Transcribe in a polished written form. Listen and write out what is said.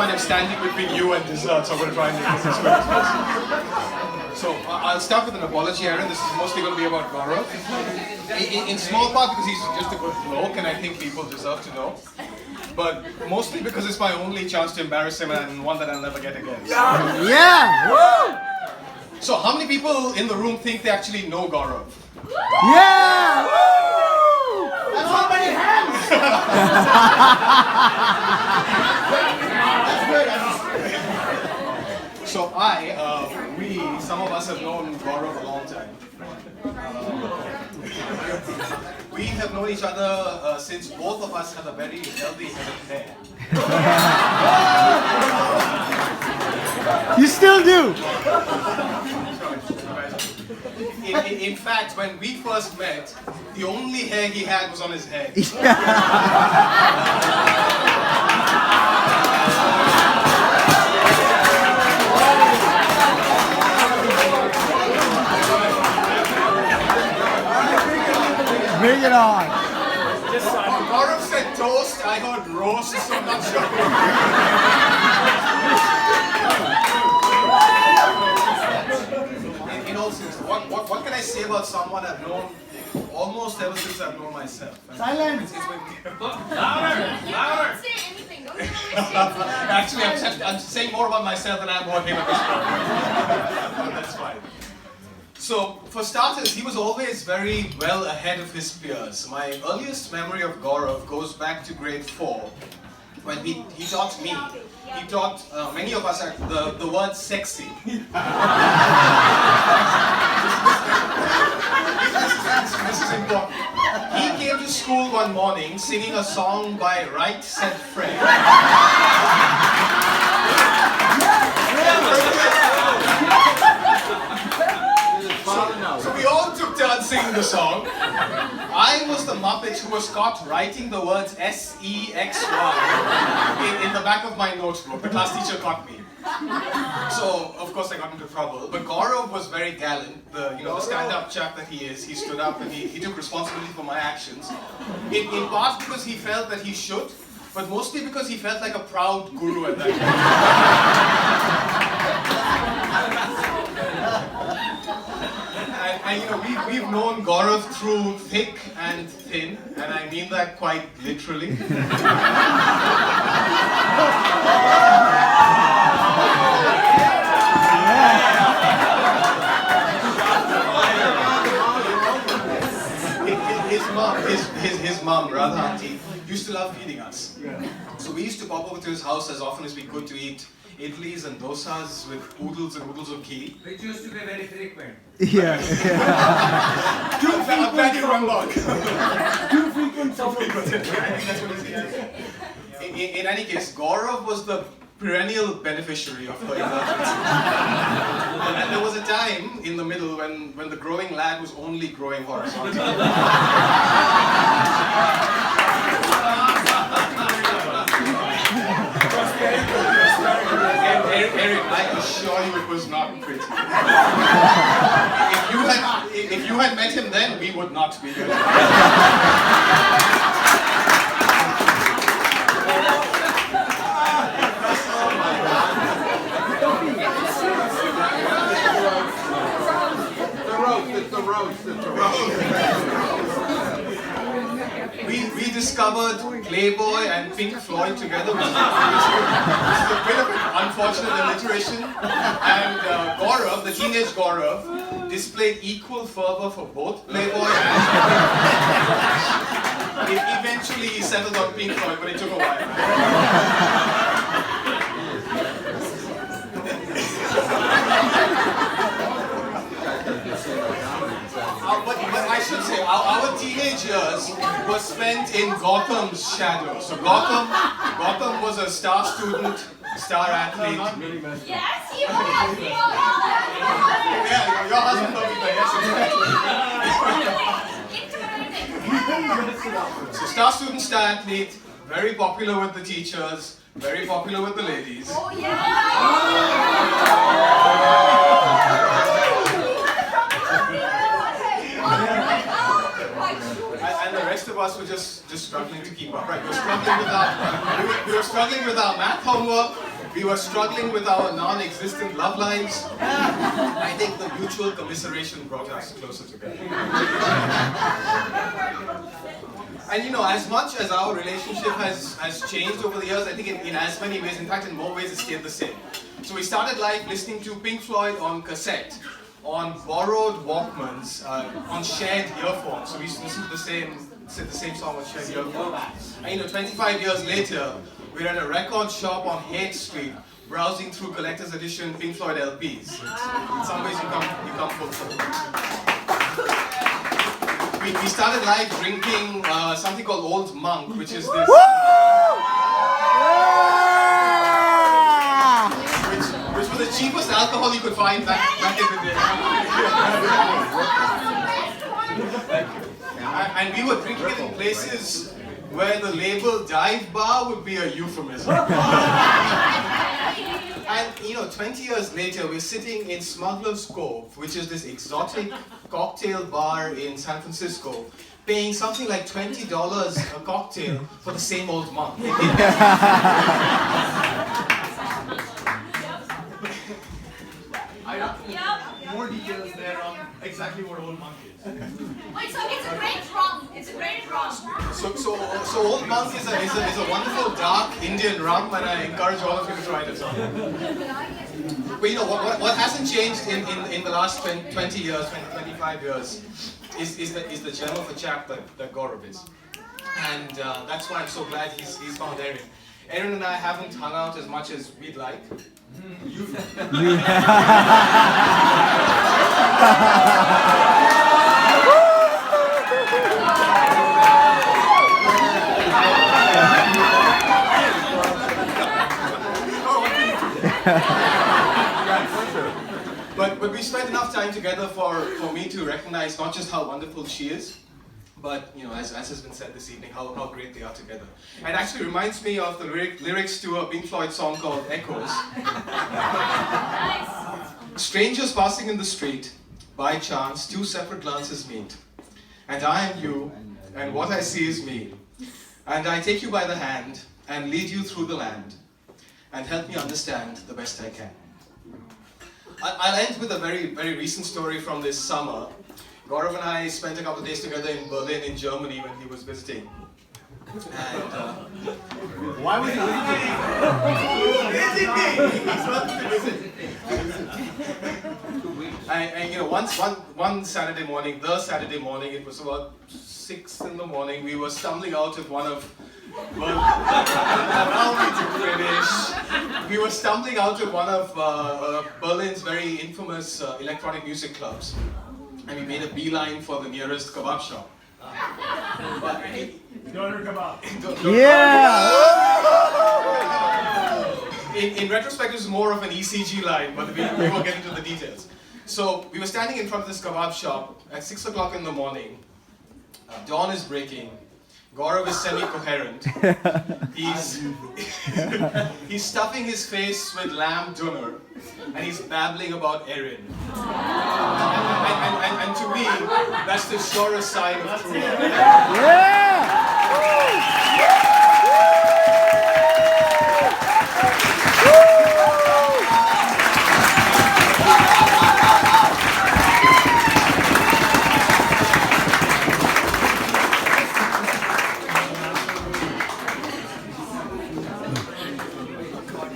point I'm standing between you and dessert, so I'm going to try and make this as quick as possible. So I'll start with an apology, Aaron. This is mostly going to be about Gaurav. In small part because he's just a good bloke and I think people deserve to know. But mostly because it's my only chance to embarrass him and one that I'll never get again. Yeah! Woo! So how many people in the room think they actually know Gaurav? Yeah! Woo! That's how many hands! So some of us have known Gaurav a long time. We have known each other since both of us have a very healthy head of hair. You still do! In fact, when we first met, the only hair he had was on his head. Bring it on! Gaurav said toast, I heard roast, so I'm not sure. In all seriousness, what can I say about someone I've known almost ever since I've known myself? Silence! Louder! Don't say anything. Don't say Actually, I'm saying more about myself than I am about him at this point. That's fine. So, for starters, he was always very well ahead of his peers. My earliest memory of Gaurav goes back to grade 4, when he taught me. He taught many of us the word sexy. This is important. He came to school one morning singing a song by Right Said Fred. So we all took turns singing the song. I was the Muppet who was caught writing the words S-E-X-Y in the back of my notebook. The class teacher caught me. So, of course, I got into trouble. But Gaurav was very gallant. The stand-up chap that he is, he stood up and he took responsibility for my actions. In part because he felt that he should, but mostly because he felt like a proud guru at that time. And we've known Gaurav through thick and thin, and I mean that quite literally. His mom, Radha auntie, used to love feeding us. So we used to pop over to his house as often as we could to eat idlis and dosas with oodles and oodles of ghee. Which used to be very frequent. Yeah. I'm glad you remember. Too frequent. I think that's what he said. In any case, Gaurav was the perennial beneficiary of her emergence. And there was a time in the middle when the growing lad was only growing horizontally. Eric, I assure you it was not pretty. If you had met him then, we would not be here. The roast. We discovered Playboy and Pink Floyd together, which is a bit of an unfortunate alliteration. And Gaurav, the teenage Gaurav, displayed equal fervor for both Playboy and Pink Floyd. Eventually he settled on Pink Floyd, but it took a while. But I should say, our teenage years were spent in Gautam's shadow. So Gautam was a star student, star athlete. Yes, you are. Yeah, your husband told me that, yes, so star student, star athlete, very popular with the teachers, very popular with the ladies. Oh, yeah. And the rest of us were just struggling to keep up. Right, we were struggling with our math homework. We were struggling with our non-existent love lives. I think the mutual commiseration brought us closer together. And you know, as much as our relationship has changed over the years, I think in as many ways, in fact in more ways, it stayed the same. So we started life listening to Pink Floyd on cassette, on borrowed Walkmans, on shared earphones. So we used to listen to the same song on shared earphones. And you know, 25 years later, we're at a record shop on Haight Street, browsing through collector's edition Pink Floyd LPs. In some ways, you come full circle. We started life drinking something called Old Monk, which is this. Which was the cheapest alcohol you could find back in the day. And we were drinking it in places where the label dive bar would be a euphemism. And you know, 20 years later, we're sitting in Smuggler's Cove, which is this exotic cocktail bar in San Francisco, paying something like $20 a cocktail for the same Old Monk. More details there on exactly what Old Monk is. Wait, so it's a great rum. It's a great rum. So Old Monk is a wonderful dark Indian rum, and I encourage all of you to try it as well. But you know what hasn't changed in the last 20 years, 25 years, is the gem of a chap that Gaurav is, and that's why I'm so glad he's found Aaron. Aaron and I haven't hung out as much as we'd like. But we spent enough time together for me to recognize not just how wonderful she is, but you know, as has been said this evening, how great they are together. And actually reminds me of the lyrics to a Pink Floyd song called Echoes. Strangers passing in the street, by chance, two separate glances meet. And I am you, and what I see is me. And I take you by the hand, and lead you through the land, and help me understand the best I can. I'll end with a very, very recent story from this summer. Gaurav and I spent a couple of days together in Berlin, in Germany, when he was visiting. And Why was he and you know, one Saturday morning, it was about 6 in the morning, we were stumbling out of one of Berlin's very infamous electronic music clubs, and we made a beeline for the nearest kebab shop. Doner kebab? Yeah! In retrospect, it was more of an ECG line, but we won't get into the details. So we were standing in front of this kebab shop at 6 o'clock in the morning. Dawn is breaking. Gaurav is semi-coherent. He's stuffing his face with lamb doner, and he's babbling about Erin. And to me, that's the surest sign of true love. Yeah!